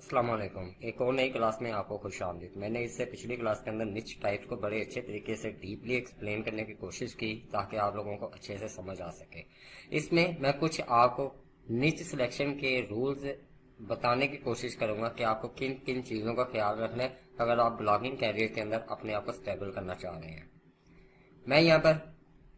अस्सलाम वालेकुम। एक और नई क्लास में आपको खुशामदीद। मैंने इससे पिछली क्लास के अंदर निच टाइप्स को बड़े अच्छे तरीके से डीपली एक्सप्लेन करने की कोशिश की ताकि आप लोगों को अच्छे से समझ आ सके। इसमें मैं कुछ आपको निच सिलेक्शन के रूल्स बताने की कोशिश करूंगा कि आपको किन किन चीज़ों का ख्याल रखना है अगर आप ब्लॉगिंग कैरियर के अंदर अपने आप को स्टेबल करना चाह रहे हैं। मैं यहाँ पर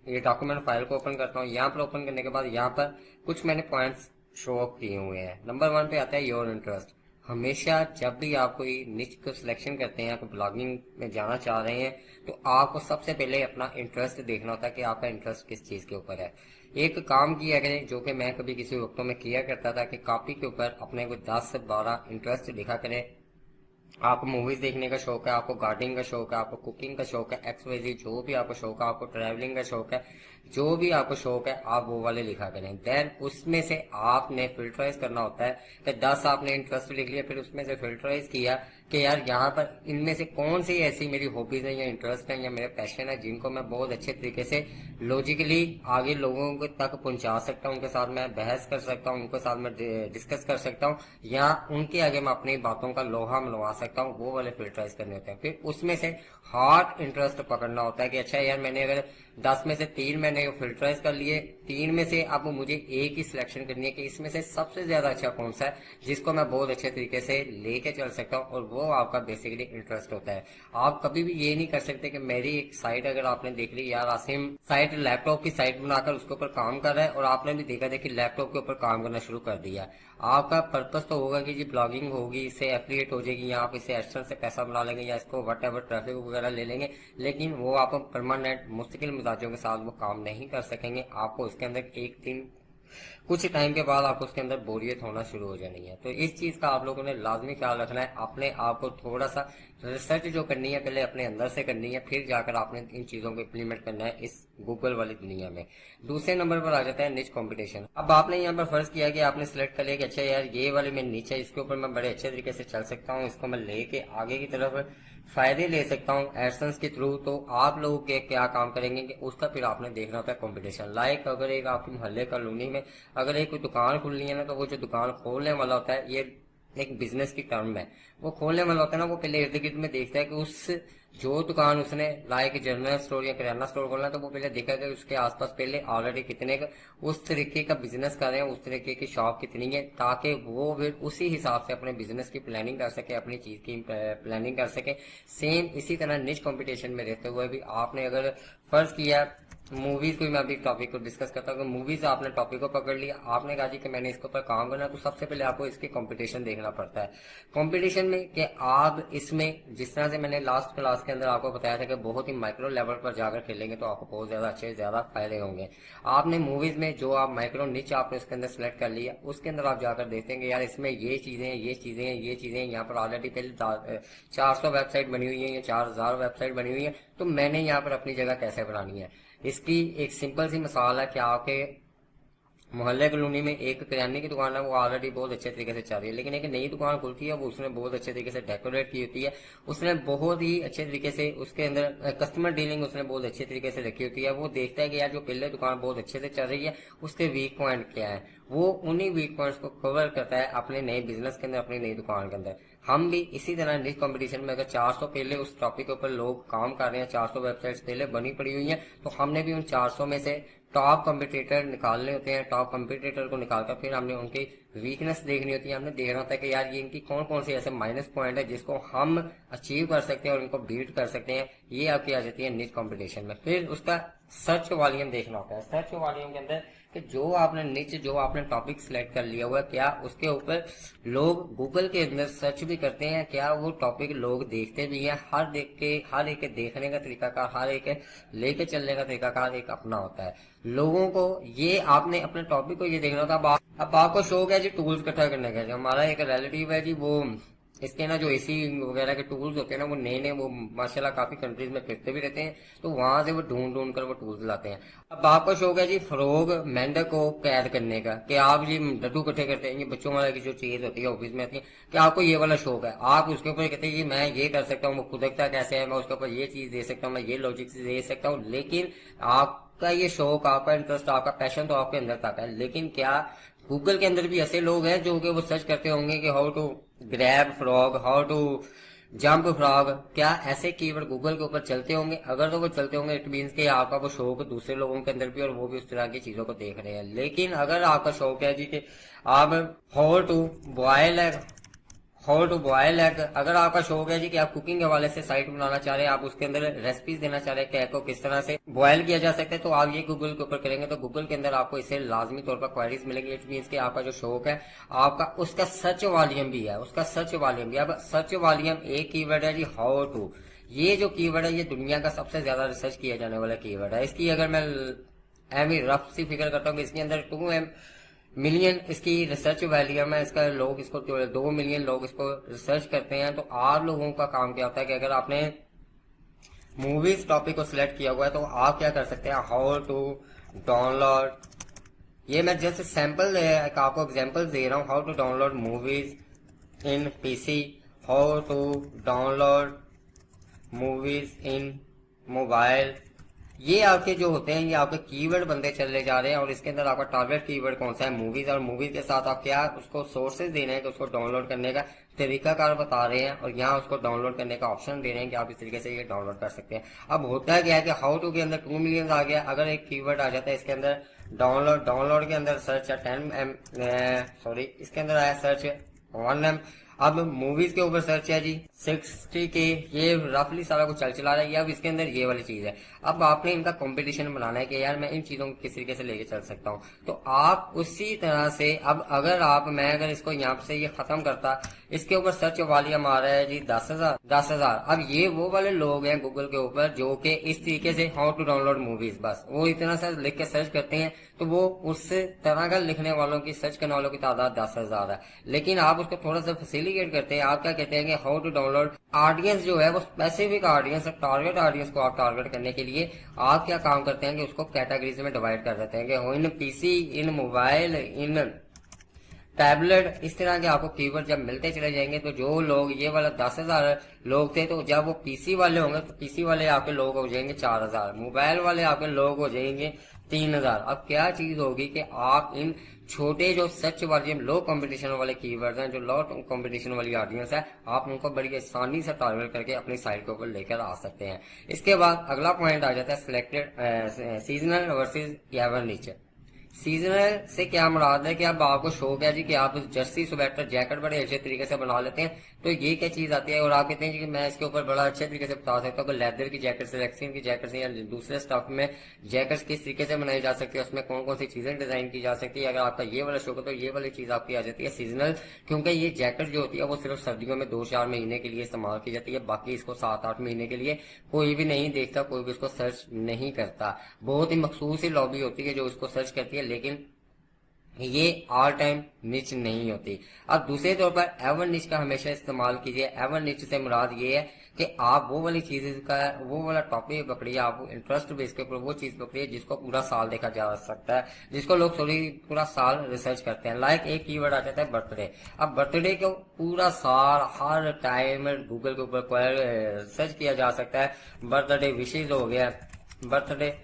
ये डॉक्यूमेंट फाइल को ओपन करता हूँ। यहाँ पर ओपन करने के बाद यहाँ पर कुछ मैंने पॉइंट्स शो अप किए हुए हैं। नंबर 1 पे आता है योर इंटरेस्ट। हमेशा जब भी आप कोई निच को सिलेक्शन करते हैं, आप ब्लॉगिंग में जाना चाह रहे हैं, तो आपको सबसे पहले अपना इंटरेस्ट देखना होता है कि आपका इंटरेस्ट किस चीज़ के ऊपर है। एक काम किया करें जो कि मैं कभी किसी वक्तों में किया करता था कि कॉपी के ऊपर अपने को 10 से 12 इंटरेस्ट लिखा करें। आपको मूवीज देखने का शौक है, आपको गार्डनिंग का शौक है, आपको कुकिंग का शौक है, एक्सवाइजी जो भी आपको शौक है, आपको ट्रैवलिंग का शौक है, जो भी आपको शौक है आप वो वाले लिखा करें। देन उसमें से आपने फिल्टराइज करना होता है कि 10 आपने इंटरेस्ट लिख लिया, फिर उसमें से फिल्टराइज किया कि यार यहाँ पर इनमें से कौन सी ऐसी मेरी हॉबीज है या इंटरेस्ट है या मेरे पैशन है जिनको मैं बहुत अच्छे तरीके से लॉजिकली आगे लोगों के तक पहुंचा सकता हूँ, उनके साथ मैं बहस कर सकता हूँ, उनके साथ मैं डिस्कस कर सकता हूँ या उनके आगे मैं अपनी बातों का लोहा मनवा सकता हूँ। वो वाले फिल्टराइज करने होते हैं। फिर उसमें से हार्ट इंटरेस्ट पकड़ना होता है कि अच्छा यार मैंने अगर 10 में से 3 मैंने फिल्टराइज कर लिए, 3 में से अब मुझे एक ही सिलेक्शन करनी है कि इसमें से सबसे ज्यादा अच्छा कौन सा है जिसको मैं बहुत अच्छे तरीके से लेके चल सकता हूँ, और वो आपका बेसिकली इंटरेस्ट होता है। आप कभी भी ये नहीं कर सकते कि मेरी एक साइट अगर आपने देख ली, यार आसिम साइट लैपटॉप की साइट बनाकर उसके ऊपर काम कर रहा है और आपने भी देखा देखी लैपटॉप के ऊपर काम करना शुरू कर दिया। आपका पर्पस तो होगा कि जी ब्लॉगिंग होगी, इससे एफिलिएट हो जाएगी या आप इससे एडसेंस से पैसा बना लेंगे या इसको वट एवर ट्रैफिक वगैरह ले लेंगे, लेकिन वो आप परमानेंट मुस्तकिल मिजाजों के साथ वो काम नहीं कर सकेंगे। आपको उसके अंदर एक दिन कुछ टाइम के बाद आपको उसके अंदर बोरियत होना शुरू हो जानी है। तो इस चीज का आप लोगों ने लाजमी ख्याल रखना है। अपने आप को थोड़ा सा रिसर्च जो करनी है पहले अपने अंदर से करनी है, फिर जाकर आपने इन चीजों को इम्प्लीमेंट करना है इस गूगल वाली दुनिया में। दूसरे नंबर पर आ जाता है निच कंपटीशन। अब आपने यहाँ पर फर्ज किया कि आपने सिलेक्ट कर लिया कि अच्छा यार ये वाली मेरी निच है, इसके ऊपर मैं बड़े अच्छे तरीके से चल सकता हूँ, इसको मैं लेके आगे की तरफ फायदे ले सकता हूँ एडसेंस के थ्रू। तो आप लोग के क्या काम करेंगे कि उसका फिर आपने देखना होता है कंपटीशन। लाइक अगर एक आपके मोहल्ले कॉलोनी में अगर एक कोई दुकान खुलनी है ना, तो वो जो दुकान खोलने वाला होता है, ये एक बिजनेस की टर्म है, वो खोलने वाला होता है ना, वो पहले इर्द गिर्द में देखता है कि उस जो दुकान उसने लाइक जनरल स्टोर या किराना स्टोर खोलना है, तो वो पहले देखा कि उसके आसपास पहले ऑलरेडी कितने का उस तरीके का बिजनेस कर रहे हैं, उस तरीके की शॉप कितनी है, ताकि वो फिर उसी हिसाब से अपने बिजनेस की प्लानिंग कर सके, अपनी चीज की प्लानिंग कर सके। सेम इसी तरह निच कंपटीशन में रहते हुए भी आपने अगर फर्ज किया मूवीज को, मैं अभी टॉपिक को डिस्कस करता हूँ, मूवीज आपने टॉपिक को पकड़ लिया, आपने कहा जी कि मैंने इसके ऊपर काम करना है, तो सबसे पहले आपको इसके कंपटीशन देखना पड़ता है। कंपटीशन में कि आप इसमें जिस तरह से मैंने लास्ट क्लास के अंदर आपको बताया था कि बहुत ही माइक्रो लेवल पर जाकर खेलेंगे तो आपको बहुत ज्यादा अच्छे ज्यादा फायदे होंगे। आपने मूवीज में जो आप माइक्रो निच आपने उसके अंदर सेलेक्ट कर लिया, उसके अंदर आप जाकर देखते हैं यार इसमें ये चीजें हैं, ये चीजें हैं, ये चीजें हैं, यहाँ पर ऑलरेडी पहले 400 वेबसाइट बनी हुई है या 4000 वेबसाइट बनी हुई है, तो मैंने यहाँ पर अपनी जगह कैसे बनानी है। इसकी एक सिंपल सी मिसाल है कि आपके मोहल्ले कॉलोनी में एक किराने की दुकान है, वो ऑलरेडी बहुत अच्छे तरीके से चल रही है, लेकिन एक नई दुकान खुलती है, वो उसने बहुत अच्छे तरीके से डेकोरेट की होती है, उसने बहुत ही अच्छे तरीके से उसके अंदर कस्टमर डीलिंग उसने बहुत अच्छे तरीके से रखी होती है। वो देखता है कि यार जो पहले दुकान बहुत अच्छे से चल रही है उसके वीक पॉइंट क्या है, वो उन्हीं वीक पॉइंट्स को कवर करता है अपने नए बिजनेस के अंदर, अपनी नई दुकान के अंदर। हम भी इसी तरह निच कंपटीशन में अगर 400 पहले उस टॉपिक के ऊपर लोग काम कर रहे हैं, 400 वेबसाइट्स पहले बनी पड़ी हुई हैं, तो हमने भी उन 400 में से टॉप कंपटीटर निकालने होते हैं। टॉप कंपटीटर को निकालकर फिर हमने उनकी वीकनेस देखनी होती है। हमने देखना होता है कि यार ये इनकी कौन कौन सी ऐसे माइनस पॉइंट है जिसको हम अचीव कर सकते हैं और इनको बीट कर सकते हैं। ये आपकी आ जाती है निच कंपटीशन में। फिर उसका सर्च वॉल्यूम देखना होता है। सर्च वॉल्यूम के अंदर कि जो आपने निच जो आपने टॉपिक सिलेक्ट कर लिया हुआ है, क्या उसके ऊपर लोग गूगल के अंदर सर्च भी करते हैं, क्या वो टॉपिक लोग देखते भी हैं। हर एक के देखने का तरीकाकार, हर एक के लेके चलने का तरीकाकार एक अपना होता है। लोगों को ये आपने अपने टॉपिक को ये देखना होता है। अब आपको शौक है जी टूल्स इकट्ठा करने का। जो हमारा एक रिलेटिव है जी, वो इसके ना जो एसी वगैरह के टूल्स होते हैं ना, वो नए नए वो माशाल्लाह काफी कंट्रीज में फिरते भी रहते हैं, तो वहां से वो ढूंढ ढूंढ कर वो टूल्स लाते हैं। अब आपका शौक है जी फरोग मेंढक को कैद करने का, कि आप जी लड्डू इकट्ठे करते हैं, ये बच्चों वाला की जो चीज होती है ऑफिस में आती है, कि आपको ये वाला शौक है, आप उसके ऊपर कहते हैं जी मैं ये कर सकता हूँ, वो खुदकता कैसे है, मैं उसके ऊपर ये चीज दे सकता हूँ, मैं ये लॉजिक दे सकता हूँ। लेकिन आपका ये शौक, आपका इंटरेस्ट, आपका पैशन तो आपके अंदर तक है, लेकिन क्या गूगल के अंदर भी ऐसे लोग हैं जो कि वो सर्च करते होंगे कि how to grab frog, how to jump frog, क्या ऐसे कीवर्ड गूगल के ऊपर चलते होंगे? अगर तो वो चलते होंगे इट मीन्स कि आपका वो शौक दूसरे लोगों के अंदर भी और वो भी उस तरह की चीजों को देख रहे हैं। लेकिन अगर आपका शौक है जी कि आप how to boil how to boil egg, अगर आपका शौक है जी कि आप कुकिंग के हवाले से साइट बनाना चाह रहे हैं, आप उसके अंदर रेसिपीज देना चाह रहे हैं कि एग को किस तरह से बॉयल किया जा सकता है, तो आप ये गूगल के ऊपर करेंगे तो गूगल के अंदर आपको इससे लाजमी तौर पर क्वेरीज मिलेंगी। इट मीन्स कि आपका जो शौक है आपका उसका सर्च वॉल्यूम भी है, उसका सर्च वॉल्यूम भी। अब सर्च वॉल्यूम एक कीवर्ड है जी हाउ टू, ये जो कीवर्ड है ये दुनिया का सबसे ज्यादा रिसर्च किया जाने वाला कीवर्ड है। इसकी अगर मैं रफ सी फिगर करता हूँ कि इसके अंदर 2 मिलियन इसकी रिसर्च वैल्यूम है, इसका लोग इसको 2 मिलियन लोग इसको रिसर्च करते हैं। तो आप लोगों का काम क्या होता है कि अगर आपने मूवीज टॉपिक को सिलेक्ट किया हुआ है तो आप क्या कर सकते हैं, हाउ टू डाउनलोड, ये मैं जस्ट सैंपल आपको एग्जांपल दे रहा हूँ, how to download movies in PC, how to download movies in mobile. ये आपके जो होते हैं ये आपके कीवर्ड बनते चले जा रहे हैं और इसके अंदर आपका टारगेट कीवर्ड कौन सा है, मूवीज। और मूवीज के साथ आप क्या उसको सोर्सेज दे रहे हैं कि उसको डाउनलोड करने का तरीकाकार बता रहे हैं और यहाँ उसको डाउनलोड करने का ऑप्शन दे रहे हैं कि आप इस तरीके से ये डाउनलोड कर सकते हैं। अब होता क्या है कि हाउ टू के अंदर 2 मिलियन आ गया, अगर एक कीवर्ड आ जाता है इसके अंदर डाउनलोड के अंदर सर्च है 10 इसके अंदर आया सर्च 1M। अब मूवीज के ऊपर सर्च है जी 60K, ये रफली सारा कुछ चला रहा है। अब इसके अंदर ये वाली चीज है, अब आपने इनका कंपटीशन बनाना है कि यार मैं इन चीजों को किस तरीके से लेके चल सकता हूँ। तो आप उसी तरह से अब अगर इसको यहाँ से ये खत्म करता, इसके ऊपर सर्च वॉल्यूम आ रहा है जी 10,000। अब ये वो वाले लोग हैं गूगल के ऊपर जो कि इस तरीके से हाउ टू डाउनलोड मूवीज, बस वो इतना सा लिख के सर्च करते हैं तो वो उस तरह का लिखने वालों की सर्च करने वालों की तादाद 10,000 है। लेकिन आप उसको थोड़ा सा फैसिलिटेट करते हैं, आप क्या कहते हैं कि हाउ टू डाउनलोड ऑडियंस जो है वो स्पेसिफिक ऑडियंस, टारगेट ऑडियंस को आप टारगेट करने के लिए आप क्या काम करते हैं कि उसको कैटेगरीज में डिवाइड कर देते हैं कि in PC, in mobile, in tablet, इस तरह के आपको कीवर्ड जब मिलते चले जाएंगे तो जो लोग ये वाला 10,000 लोग थे तो जब वो पीसी वाले होंगे तो पीसी वाले आपके लोग हो जाएंगे 4,000, मोबाइल वाले आपके लोग हो जाएंगे 3,000। अब क्या चीज होगी कि आप इन छोटे जो सर्च वाले लो कंपटीशन वाले कीवर्ड्स हैं, जो लो कंपटीशन वाली ऑडियंस है, आप उनको बड़ी आसानी से टारगेट करके अपनी साइट के ऊपर लेकर आ सकते हैं। इसके बाद अगला पॉइंट आ जाता है सिलेक्टेड सीजनल वर्सेज एवर नीचे। सीजनल से क्या मुराद है कि अब आपको शौक है जी कि आप जर्सी, स्वेटर, जैकेट बड़े अच्छे तरीके से बना लेते हैं, तो ये क्या चीज आती है और आप कहते हैं कि मैं इसके ऊपर बड़ा अच्छे तरीके से बता सकता हूँ कि लेदर की जैकेट से, रेक्सिन की जैकेट से या दूसरे स्टफ में जैकेट्स किस तरीके से बनाई जा सकती है, उसमें कौन कौन सी चीजें डिजाइन की जा सकती है। अगर आपका ये वाला शौक है तो ये वाली चीज आपकी आ जाती है सीजनल, क्योंकि ये जैकेट जो होती है वो सिर्फ सर्दियों में 2-4 महीने के लिए इस्तेमाल की जाती है, बाकी इसको 7-8 महीने के लिए कोई भी नहीं देखता, कोई भी इसको सर्च नहीं करता। बहुत ही मखसूस ही लॉबी होती है जो इसको सर्च करती है, लेकिन ये ऑल टाइम निच नहीं होती। अब दूसरे तौर पर एवर निच का हमेशा इस्तेमाल कीजिए। एवर निच से मुराद ये है कि आप वो वाली चीज का वो वाला टॉपिक पकड़िए, आप इंटरेस्ट बेस के ऊपर वो चीज पकड़िए जिसको पूरा साल देखा जा सकता है, जिसको लोग पूरा साल रिसर्च करते हैं। लाइक एक कीवर्ड आ जाता है बर्थडे। अब बर्थडे को पूरा साल हर टाइम गूगल के ऊपर सर्च किया जा सकता है। बर्थडे विशेज हो गया, बर्थडे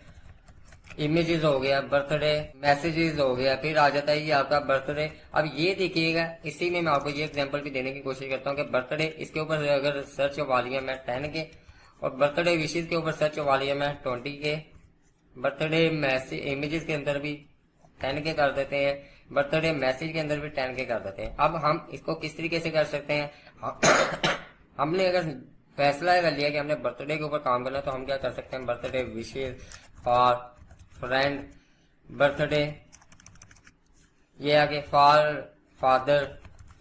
इमेजेस हो गया, बर्थडे मैसेजेस हो गया, फिर आ जाता है ये आपका बर्थडे। अब ये देखिएगा, इसी में मैं आपको ये एग्जांपल भी देने की कोशिश करता हूँ कि बर्थडे इसके ऊपर अगर सर्च वॉल्यूम है 10 के और बर्थडे विशेष के ऊपर सर्च वॉल्यूम है 20 के, बर्थडे मैसेज इमेजेस के अंदर भी 10 के कर देते हैं, बर्थडे मैसेज के अंदर भी 10 के कर देते हैं। अब हम इसको किस तरीके से कर सकते हैं, हमने अगर फैसला कर लिया कि हमने बर्थडे के ऊपर काम करना है तो हम क्या कर सकते हैं, birthday wishes for friend, birthday ये आगे फॉर फादर,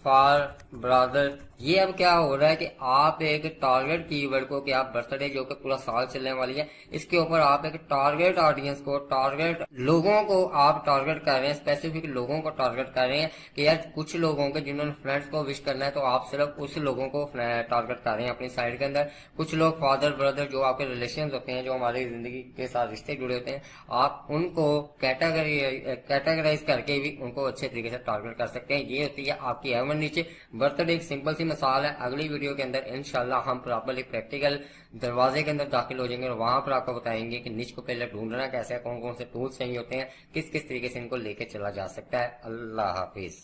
फॉर ब्रदर। ये अब क्या हो रहा है कि आप एक टारगेट कीवर्ड को कि आप बर्थडे जो कि पूरा साल चलने वाली है, इसके ऊपर आप एक टारगेट ऑडियंस को, टारगेट लोगों को आप टारगेट कर रहे हैं, स्पेसिफिक लोगों को टारगेट कर रहे हैं कि यार कुछ लोगों के जिन्होंने फ्रेंड्स को विश करना है तो आप सिर्फ उस लोगों को टारगेट कर रहे हैं अपनी साइट के अंदर। कुछ लोग फादर ब्रदर जो आपके रिलेशन होते हैं, जो हमारी जिंदगी के साथ रिश्ते जुड़े होते हैं, आप उनको कैटेगराइज करके भी उनको अच्छे तरीके से टारगेट कर सकते हैं। ये होती है आपकी एवर नीचे। बर्थडे एक सिंपल सी मिसाल है। अगली वीडियो के अंदर इंशाल्लाह हम प्रॉपरली प्रैक्टिकल दरवाजे के अंदर दाखिल हो जाएंगे और वहां पर आपको बताएंगे कि निच को पहले ढूंढना कैसे है, कौन कौन से टूल्स चाहिए होते हैं, किस किस तरीके से इनको लेके चला जा सकता है। अल्लाह हाफिज।